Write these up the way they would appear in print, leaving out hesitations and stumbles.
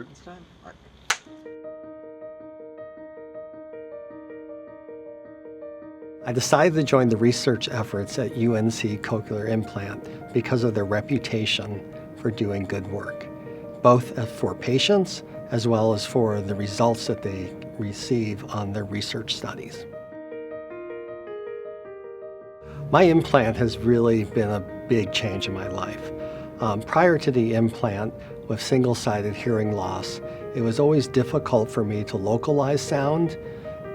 Rubenstein? All right. I decided to join the research efforts at UNC Cochlear Implant because of their reputation for doing good work, both for patients as well as for the results that they receive on their research studies. My implant has really been a big change in my life. Prior to the implant, with single-sided hearing loss, it was always difficult for me to localize sound,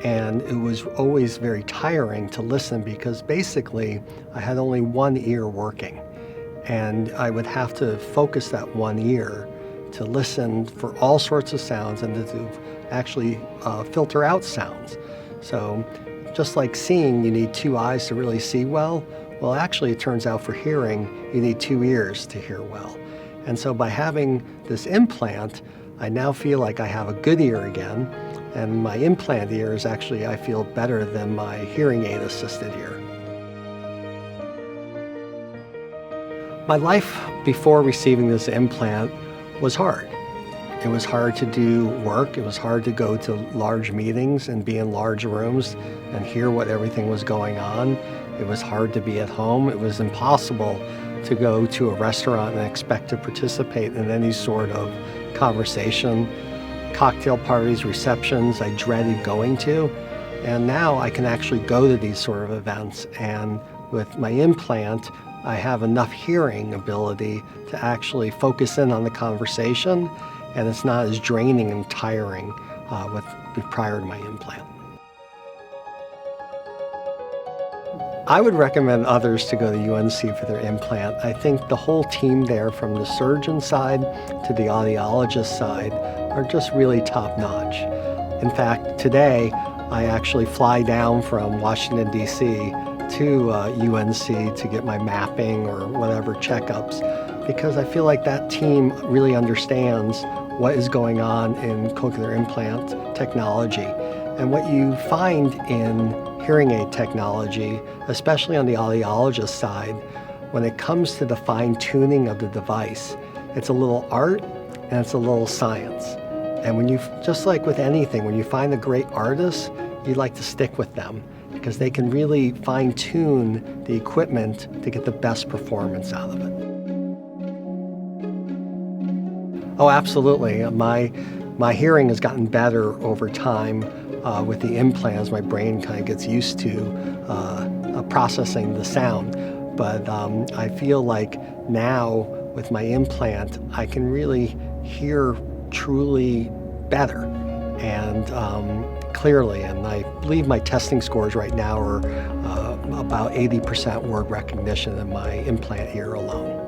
and it was always very tiring to listen because basically I had only one ear working, and I would have to focus that one ear to listen for all sorts of sounds and to actually filter out sounds. So just like seeing, you need two eyes to really see well. Well, actually, it turns out for hearing, you need two ears to hear well. And so by having this implant, I now feel like I have a good ear again, and my implant ear is actually, I feel, better than my hearing aid assisted ear. My life before receiving this implant was hard. It was hard to do work. It was hard to go to large meetings and be in large rooms and hear what everything was going on. It was hard to be at home. It was impossible to go to a restaurant and expect to participate in any sort of conversation. Cocktail parties, receptions, I dreaded going to. And now I can actually go to these sort of events. And with my implant, I have enough hearing ability to actually focus in on the conversation, and it's not as draining and tiring prior to my implant. I would recommend others to go to UNC for their implant. I think the whole team there, from the surgeon side to the audiologist side, are just really top-notch. In fact, today I actually fly down from Washington, D.C. to UNC to get my mapping or whatever checkups, because I feel like that team really understands what is going on in cochlear implant technology. And what you find in hearing aid technology, especially on the audiologist side, when it comes to the fine-tuning of the device, it's a little art and it's a little science. And when you, just like with anything, when you find a great artist, you like to stick with them because they can really fine-tune the equipment to get the best performance out of it. Oh, absolutely. My hearing has gotten better over time with the implants. My brain kind of gets used to processing the sound. But I feel like now with my implant, I can really hear truly better and clearly. And I believe my testing scores right now are about 80% word recognition in my implant ear alone.